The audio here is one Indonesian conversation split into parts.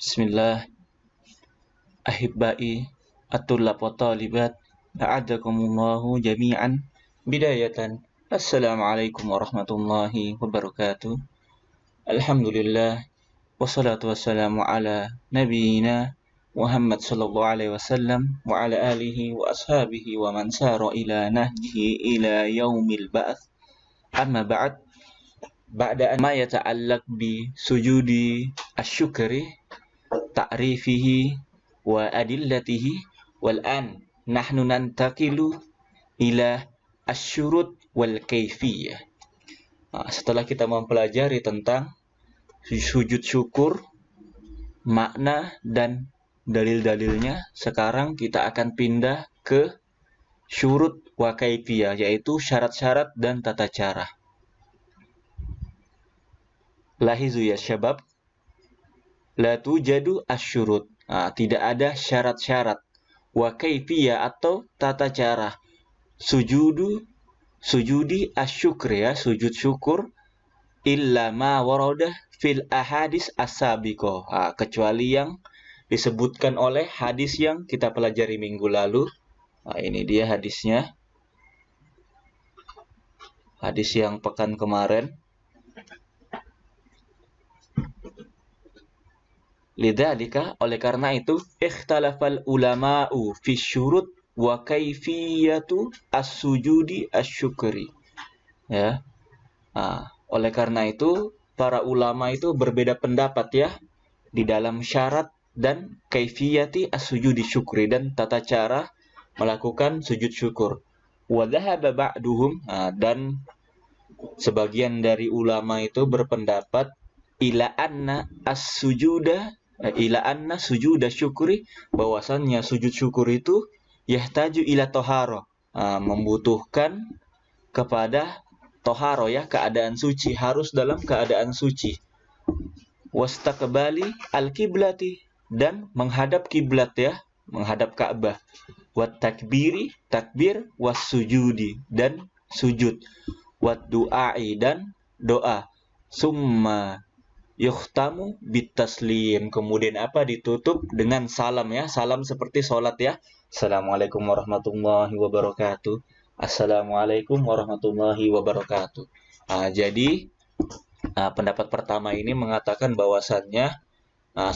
Bismillah, ahibbai, at-tullab wa talibat, a'adakumullahu jami'an, bidayatan. Assalamualaikum warahmatullahi wabarakatuh. Alhamdulillah, wassalatu wassalamu ala nabiyina Muhammad sallallahu alaihi wasallam wa ala alihi wa ashabihi wa man sara ila nahjihi ila yaumil ba'ats. Amma ba'd, ba'da an ma yata'allaq bi sujudi asyukri ta'rifihi wa adillatihi wal an nahnu nantaqilu ila asyurut wal kaifiyah. Setelah kita mempelajari tentang sujud syukur, makna dan dalil-dalilnya, sekarang kita akan pindah ke syurut wa kaifiyah, yaitu syarat-syarat dan tata cara. Lahizu ya syabab, la tujadu asyurut. Tidak ada syarat-syarat. Wa kaifiyah atau tata cara. Sujudi asyukri, ya, sujud syukur, illa ma warada fil ahadis as-sabiqah. Kecuali yang disebutkan oleh hadis yang kita pelajari minggu lalu. Ini dia hadisnya. Hadis yang pekan kemarin. Lidzalika, oleh karena itu, ikhtalafal ulama'u fi syurut wa kaifiyatu as-sujudi asyukri. Ya. Oleh karena itu, para ulama itu berbeda pendapat, ya, di dalam syarat dan kaifiyati as-sujudi syukri, dan tata cara melakukan sujud syukur. Wa dhahaba ba'duhum, dan sebagian dari ulama itu berpendapat ila anna sujuda syukuri, bahwasannya sujud syukur itu yahtaju ila toharo, membutuhkan kepada toharo, ya, keadaan suci, harus dalam keadaan suci. Wastaqbali al-kiblati, dan menghadap kiblat, ya, menghadap Ka'bah. Wat takbiri, takbir, was sujudi, dan sujud. Wat du'ai, dan doa. Summa yukhtamu bitaslim, kemudian ditutup dengan salam, ya, salam seperti sholat, ya. Assalamualaikum warahmatullahi wabarakatuh. Assalamualaikum warahmatullahi wabarakatuh. Jadi pendapat pertama ini mengatakan bahwasannya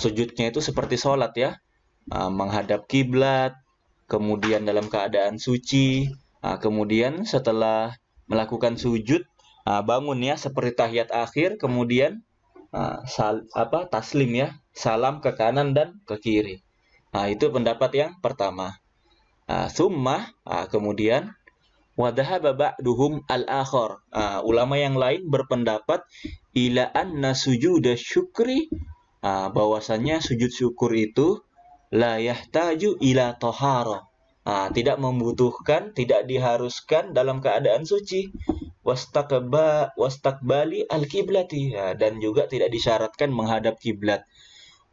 sujudnya itu seperti sholat, ya, menghadap kiblat, kemudian dalam keadaan suci, kemudian setelah melakukan sujud, bangun, ya, seperti tahiyat akhir, kemudian taslim, ya, salam ke kanan dan ke kiri. Itu pendapat yang pertama. Summa, kemudian wadhahaba ba'duhum al-akhar, ulama yang lain berpendapat ila anna sujuda syukri, bahwasanya sujud syukur itu la yahtaju ila tohara, tidak membutuhkan, tidak diharuskan dalam keadaan suci. Wastaqbali al-kiblati, dan juga tidak disyaratkan menghadap kiblat.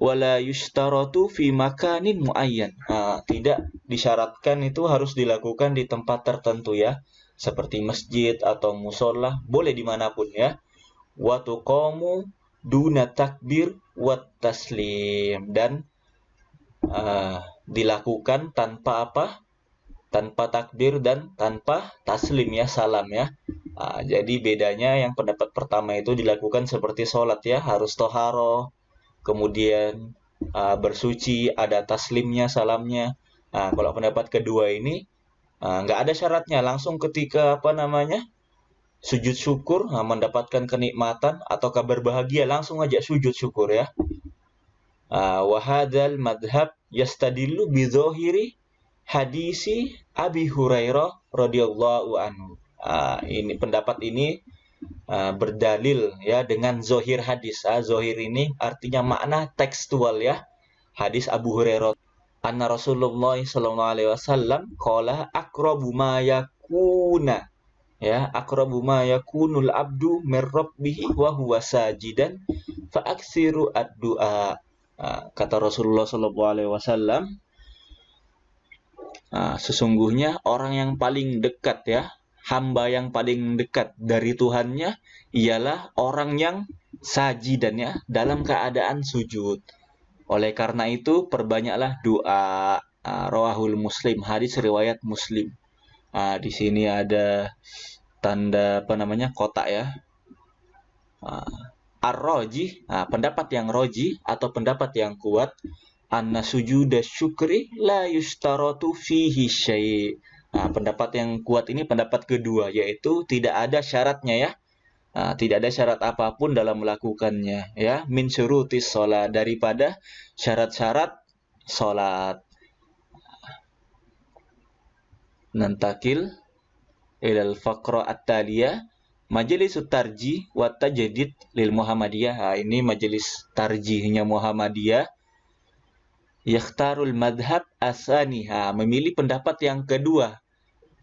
Wala yushtaratu fi makanin muayyan, tidak disyaratkan itu harus dilakukan di tempat tertentu, ya, seperti masjid atau musola, boleh dimanapun, ya. Wa tuqamu duna takbir wat taslim, dan dilakukan tanpa takbir dan tanpa taslim, ya, salam, ya. Jadi bedanya yang pendapat pertama itu dilakukan seperti sholat, ya, harus toharo, kemudian bersuci, ada taslimnya, salamnya. Kalau pendapat kedua ini nggak ada syaratnya, langsung ketika sujud syukur, mendapatkan kenikmatan atau kabar bahagia, langsung aja sujud syukur, ya. Wahadal madhab yastadillu bidzohiri hadisi Abi Hurairah radhiyallahu anhu. Ini pendapat ini berdalil, ya, dengan zohir hadis. Zohir ini artinya makna tekstual, ya. Hadis Abu Hurairah, anna Rasulullah sallallahu alaihi wasallam qala aqrabu ma yakuna, ya, aqrabu ma yakunul abdu mir rabbih wa huwa sajidan fa aksiru ad-du'a. Kata Rasulullah sallallahu alaihi wasallam, sesungguhnya orang yang paling dekat, ya, hamba yang paling dekat dari Tuhannya ialah orang yang sajidan, ya, dalam keadaan sujud. Oleh karena itu perbanyaklah doa. Rawahul Muslim, hadis riwayat Muslim. Di sini ada tanda apa namanya kotak ya. Ar-roji, pendapat yang roji atau pendapat yang kuat, anna sujuda syukri la yustaratu fihi syai'. Pendapat yang kuat ini pendapat kedua, yaitu tidak ada syaratnya ya. Tidak ada syarat apapun dalam melakukannya ya, min syurutis sholat, daripada syarat-syarat sholat. Nantakil ilal faqra at-taliyah, Majelis Tarjih wa Tajdid lil Muhammadiyah. Ini majelis tarjihnya Muhammadiyah. Yakhtarul madhab asaniha, memilih pendapat yang kedua.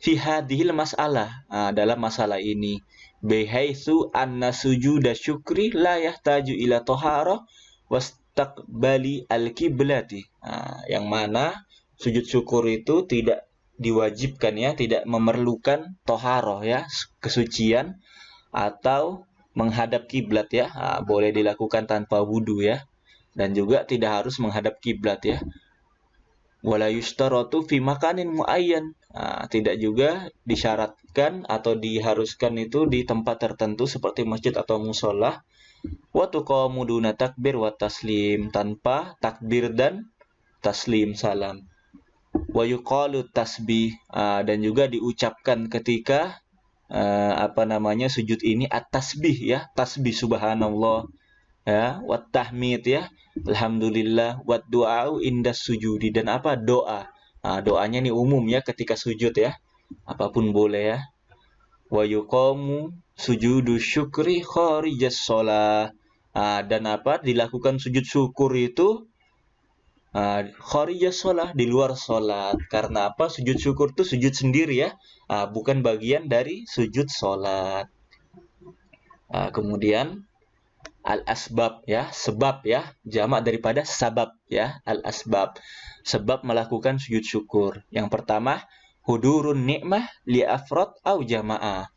Fi hadhil mas'alah, dalam masalah ini. Bihaitsu anna sujuda syukri la yahtaju ila taharah wastaqbali al-qiblati. Yang mana sujud syukur itu tidak diwajibkan ya, tidak memerlukan toharoh ya, kesucian atau menghadap kiblat ya. Boleh dilakukan tanpa wudu ya, dan juga tidak harus menghadap kiblat ya. Wala yustaratu fi makanin muayyan, tidak juga disyaratkan atau diharuskan itu di tempat tertentu seperti masjid atau musola. Wa tuqamu duna takbir wa taslim, tanpa takbir dan taslim salam. Wa yuqalu tasbih, dan juga diucapkan ketika sujud ini at-tasbih ya, tasbih subhanallah ya, wat tahmid ya, alhamdulillah, wat du'a'u indas sujudi, dan doa. Doanya ini umum ya ketika sujud ya, apapun boleh ya. Wa yuqamu sujudu syukri kharijas shalah, dan dilakukan sujud syukur itu kharijas shalah, di luar sholat. Karena sujud syukur itu sujud sendiri ya, bukan bagian dari sujud sholat. Kemudian al-asbab ya, sebab ya, jamak daripada sabab ya, al-asbab, sebab melakukan sujud syukur. Yang pertama, hudurun nikmah li afrad au jamaah,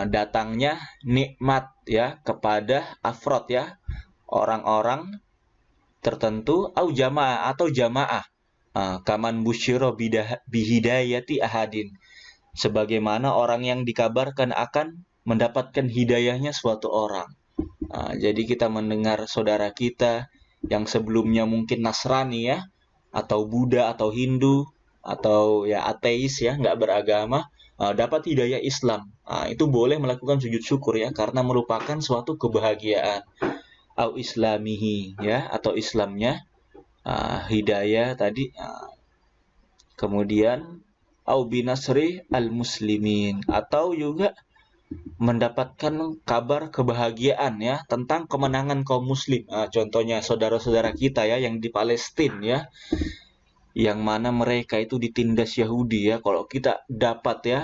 datangnya nikmat ya kepada afrad ya, orang-orang tertentu, au jamaah atau jamaah, kaman busyira bihidayati ahadin, sebagaimana orang yang dikabarkan akan mendapatkan hidayahnya suatu orang. Jadi kita mendengar saudara kita yang sebelumnya mungkin Nasrani ya, atau Buddha atau Hindu atau ya ateis ya, nggak beragama, dapat hidayah Islam, itu boleh melakukan sujud syukur ya, karena merupakan suatu kebahagiaan. Au islamihi ya, atau Islamnya, hidayah tadi. Kemudian au binasri al muslimin, atau juga mendapatkan kabar kebahagiaan ya tentang kemenangan kaum muslim. Contohnya saudara-saudara kita ya yang di Palestina ya, yang mana mereka itu ditindas Yahudi ya. Kalau kita dapat ya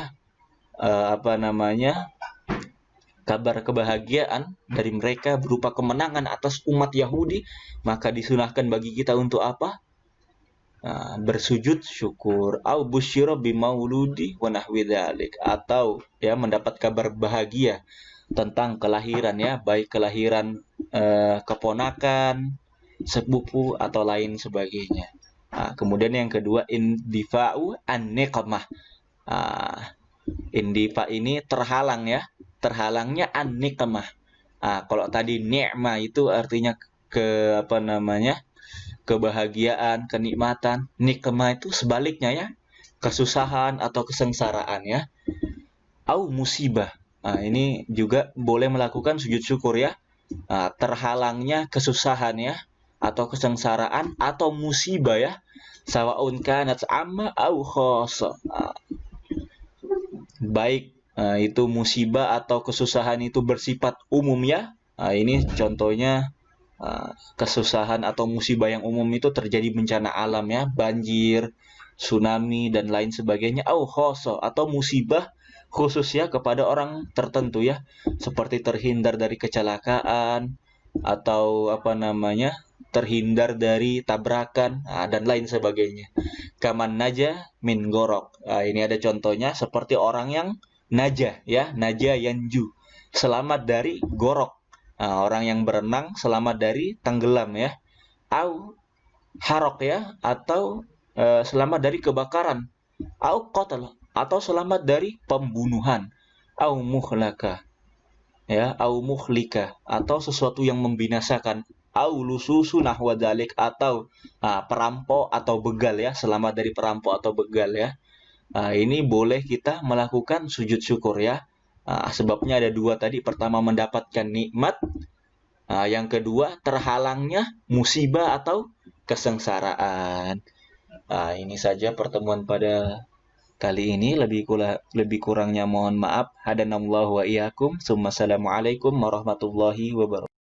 kabar kebahagiaan dari mereka berupa kemenangan atas umat Yahudi, maka disunahkan bagi kita untuk bersujud syukur. Au busyira bimauludi wa nahwi dzalik, atau ya mendapat kabar bahagia tentang kelahiran ya, baik kelahiran keponakan, sepupu atau lain sebagainya. Kemudian yang kedua, indifa'u an-niqmah. Indifa ini terhalang ya, terhalangnya an-niqmah. Kalau tadi ni'mah itu artinya kebahagiaan, kenikmatan. Nikmah itu sebaliknya ya, kesusahan atau kesengsaraan ya. Au musibah. Ini juga boleh melakukan sujud syukur ya. Terhalangnya kesusahan ya, atau kesengsaraan atau musibah ya. Sawaun kanat amma au khassa. Baik itu musibah atau kesusahan itu bersifat umum ya. Ini contohnya kesusahan atau musibah yang umum itu terjadi bencana alam ya, banjir, tsunami dan lain sebagainya. Au khoso, atau musibah khusus ya kepada orang tertentu ya, seperti terhindar dari kecelakaan atau terhindar dari tabrakan dan lain sebagainya. Kaman naja min gorok. Ini ada contohnya, seperti orang yang najah ya, najah yanju, selamat dari gorok. Orang yang berenang selamat dari tenggelam ya. au harok ya, atau selamat dari kebakaran, au qatl, atau selamat dari pembunuhan, au muhlaka ya, au muhlika, atau sesuatu yang membinasakan, au lususu nahwa dzalik, atau perampok atau begal ya, selamat dari perampok atau begal ya. Ini boleh kita melakukan sujud syukur ya. Sebabnya ada dua tadi. Pertama, mendapatkan nikmat. Yang kedua, terhalangnya musibah atau kesengsaraan. Ini saja pertemuan pada kali ini. Lebih kurangnya mohon maaf. Hadanallahu wa iyyakum. Assalamualaikum warahmatullahi wabarakatuh.